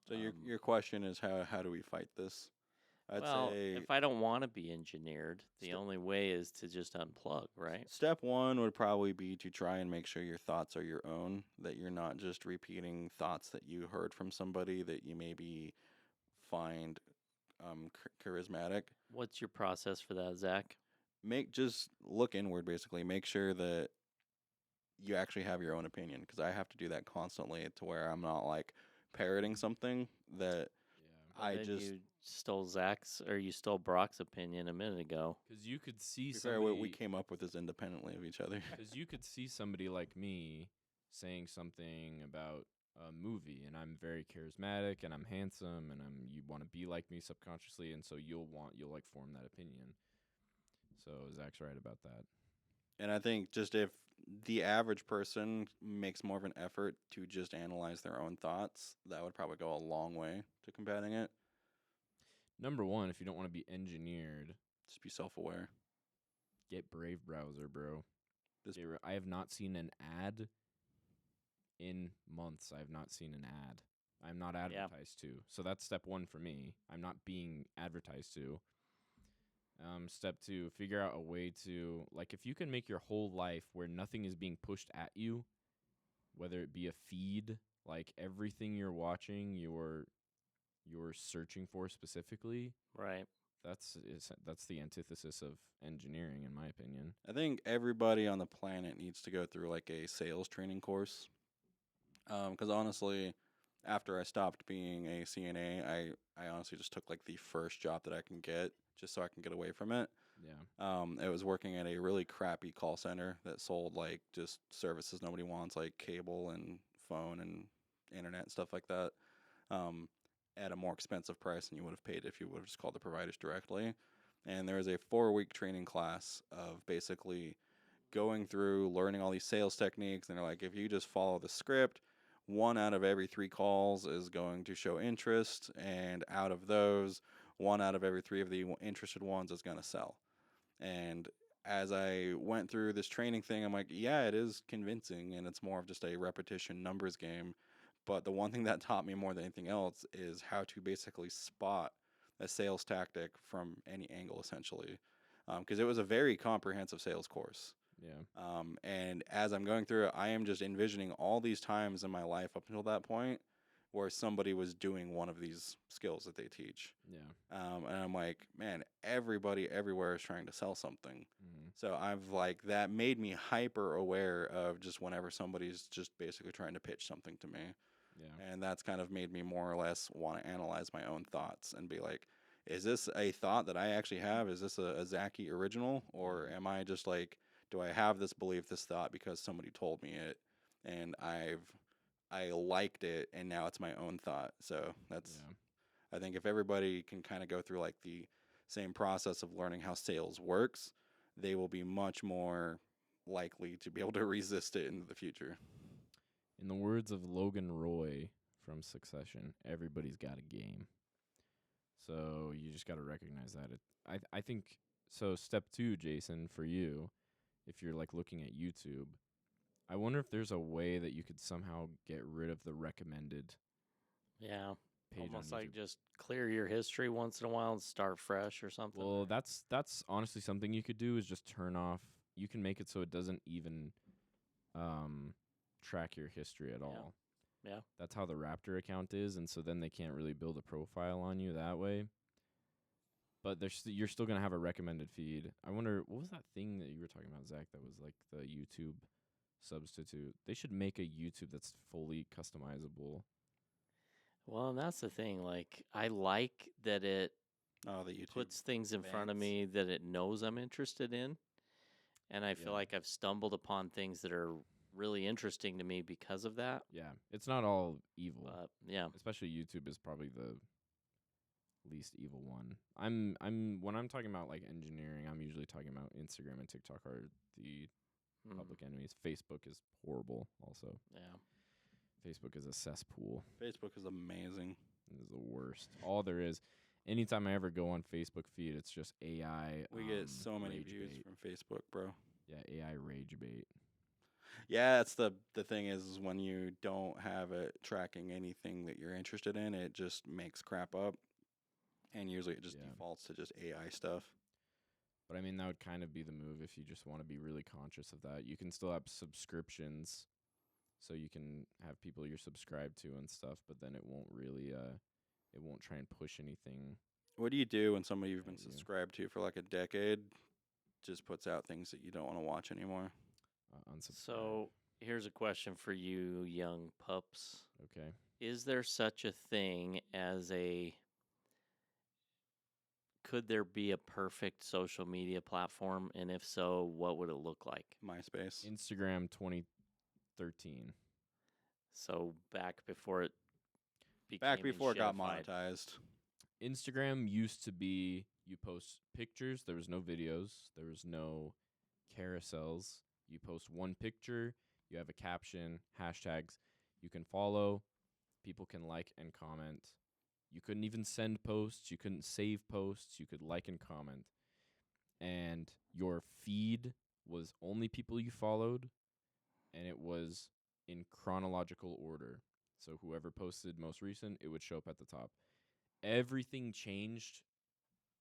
So your question is how do we fight this? I'd Well, say if I don't want to be engineered, the only way is to just unplug, right? step one would probably be to try and make sure your thoughts are your own, that you're not just repeating thoughts that you heard from somebody that you maybe find charismatic. What's your process for that, Zach? Just look inward basically. Make sure that you actually have your own opinion because I have to do that constantly to where I'm not like parroting something that Yeah. Well, I then just you stole Zach's or you stole Brock's opinion a minute ago. Because you could see to be fair, we somebody. came up with this independently of each other. Because you could see somebody like me saying something about a movie, and I'm very charismatic, and I'm handsome, and you want to be like me subconsciously, and so you'll like form that opinion. So Zach's right about that. And I think just if the average person makes more of an effort to just analyze their own thoughts, that would probably go a long way to combating it. Number one, if you don't want to be engineered, Just be self aware. get Brave browser, bro. This I have not seen an ad in months. I have not seen an ad. I'm not advertised to. So that's step one for me. I'm not being advertised to. Step two, figure out a way to, like, if you can make your whole life where nothing is being pushed at you, whether it be a feed, like everything you're watching, you're searching for specifically. Right. That's the antithesis of engineering, in my opinion. I think everybody on the planet needs to go through like a sales training course. Because honestly, after I stopped being a CNA, I honestly just took like the first job that I can get just so I can get away from it. Yeah. It was working at a really crappy call center that sold like just services nobody wants, like cable and phone and internet and stuff like that, um, at a more expensive price than you would have paid if you would have just called the providers directly. And there was a 4-week training class of basically going through learning all these sales techniques. And they're like, if you just follow the script, 1 out of every 3 calls is going to show interest, and out of those, 1 out of every 3 of the interested ones is going to sell. And as I went through this training thing, I'm like, yeah, it is convincing, and it's more of just a repetition numbers game. But the one thing that taught me more than anything else is how to basically spot a sales tactic from any angle, essentially. Because it was a very comprehensive sales course. Yeah. And as I'm going through it, I am just envisioning all these times in my life up until that point where somebody was doing one of these skills that they teach. Yeah. And I'm like, man, everybody everywhere is trying to sell something. Mm-hmm. So I've like, that made me hyper aware of just whenever somebody's just basically trying to pitch something to me. Yeah. And that's kind of made me more or less want to analyze my own thoughts and be like, is this a thought that I actually have? Is this a Zachy original? Or am I just like, do I have this belief, this thought because somebody told me it and I liked it and now it's my own thought. So that's Yeah. I think if everybody can kind of go through like the same process of learning how sales works, they will be much more likely to be able to resist it into the future. In the words of Logan Roy from Succession, everybody's got a game. So you just got to recognize that. I think so. Step two, Jason, for you, if you're like looking at YouTube, I wonder if there's a way that you could somehow get rid of the recommended Yeah. page Almost on like YouTube. just clear your history once in a while and start fresh or something. Well, that's honestly something you could do is just turn off. You can make it so it doesn't even track your history at all. Yeah. That's how the Raptor account is, and so then they can't really build a profile on you that way. But you're still gonna have a recommended feed. I wonder what was that thing that you were talking about, Zach? That was like the YouTube substitute. They should make a YouTube that's fully customizable. Well, and that's the thing. Like, I like that it Oh, the YouTube puts things in front of advance. me that it knows I'm interested in. And I feel Yeah. like I've stumbled upon things that are really interesting to me because of that. Yeah, it's not all evil. But yeah, Especially YouTube is probably the least evil one. I'm when I'm talking about like engineering, I'm usually talking about Instagram and TikTok are the public enemies. Facebook is horrible also. Yeah. Facebook is a cesspool. Facebook is amazing. It is the worst. All there is. Anytime I ever go on Facebook feed, it's just AI. We get so many rage views bait. from Facebook, bro. Yeah, AI rage bait. Yeah, that's the thing is when you don't have it tracking anything that you're interested in, it just makes crap up, and usually it just Yeah. defaults to just AI stuff. But I mean, that would kind of be the move if you just want to be really conscious of that. You can still have subscriptions, so you can have people you're subscribed to and stuff, but then it won't really, it won't try and push anything What do you do when somebody you've been at you. subscribed to for like a decade just puts out things that you don't want to watch anymore? Unsubscribe. So here's a question for you, young pups. Okay. Is there such a thing as could there be a perfect social media platform? And if so, what would it look like? MySpace. Instagram 2013. So back before it became Back before it got shit-ified. monetized. Instagram used to be you post pictures, there was no videos, there was no carousels. You post one picture, you have a caption, hashtags, you can follow, people can like and comment. You couldn't even send posts, you couldn't save posts, you could like and comment. And your feed was only people you followed, and it was in chronological order. So whoever posted most recent, it would show up at the top. Everything changed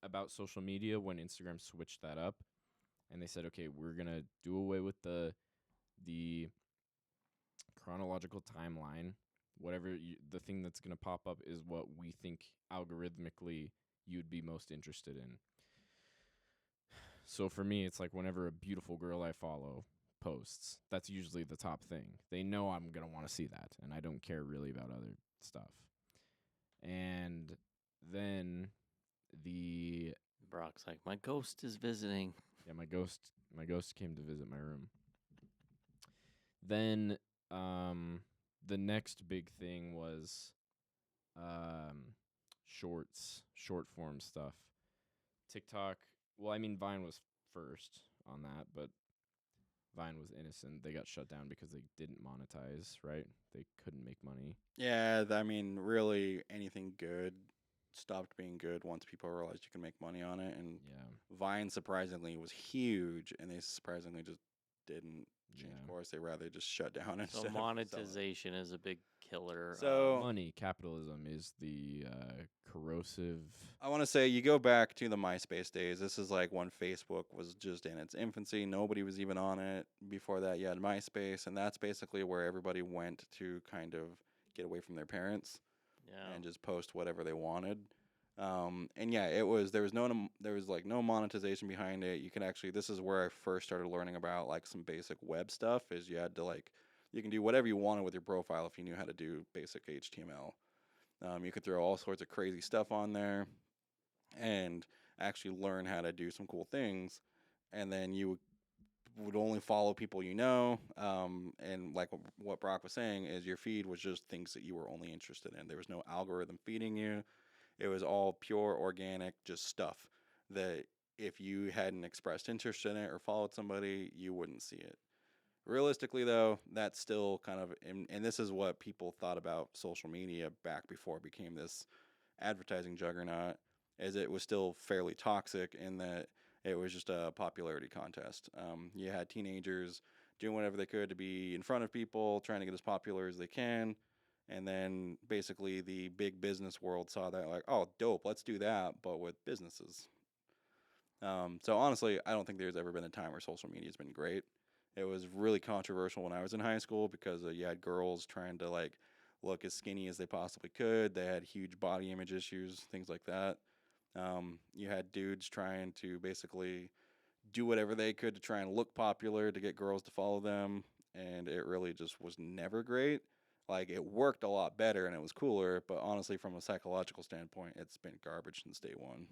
about social media when Instagram switched that up, and they said, okay, we're gonna do away with the chronological timeline. Whatever the thing that's gonna pop up is what we think algorithmically you'd be most interested in. So for me, it's like whenever a beautiful girl I follow posts, that's usually the top thing. They know I'm gonna want to see that, and I don't care really about other stuff. And then the Brock's like, my ghost is visiting. yeah, my ghost came to visit my room. Then the next big thing was short form stuff. TikTok, well, I mean Vine was first on that, but Vine was innocent. They got shut down because they didn't monetize, right? They couldn't make money. Yeah, I mean, really, anything good stopped being good once people realized you can make money on it. And Yeah. Vine surprisingly was huge, and they surprisingly just didn't change Yeah. course. They rather just shut down instead So of selling it. monetization is a big killer. So- Money, capitalism is the corrosive. I want to say you go back to the MySpace days. This is like when Facebook was just in its infancy. Nobody was even on it. Before that, you had MySpace, and that's basically where everybody went to kind of get away from their parents yeah. and just post whatever they wanted. And yeah, there was like no monetization behind it. You can actually, this is where I first started learning about like some basic web stuff. Is you had to like, you can do whatever you wanted with your profile if you knew how to do basic HTML. You could throw all sorts of crazy stuff on there and actually learn how to do some cool things. And then you would only follow people you know. And like what Brock was saying is your feed was just things that you were only interested in. There was no algorithm feeding you. It was all pure organic, just stuff that if you hadn't expressed interest in it or followed somebody, you wouldn't see it. Realistically, though, that's still kind of, and this is what people thought about social media back before it became this advertising juggernaut, is it was still fairly toxic in that it was just a popularity contest. You had teenagers doing whatever they could to be in front of people, trying to get as popular as they can. And then basically the big business world saw that, like, oh, dope, let's do that, but with businesses. So honestly, I don't think there's ever been a time where social media has been great. It was really controversial when I was in high school because you had girls trying to like look as skinny as they possibly could. They had huge body image issues, things like that. You had dudes trying to basically do whatever they could to try and look popular to get girls to follow them, and it really just was never great. Like it worked a lot better and it was cooler, but honestly, from a psychological standpoint, it's been garbage since day one.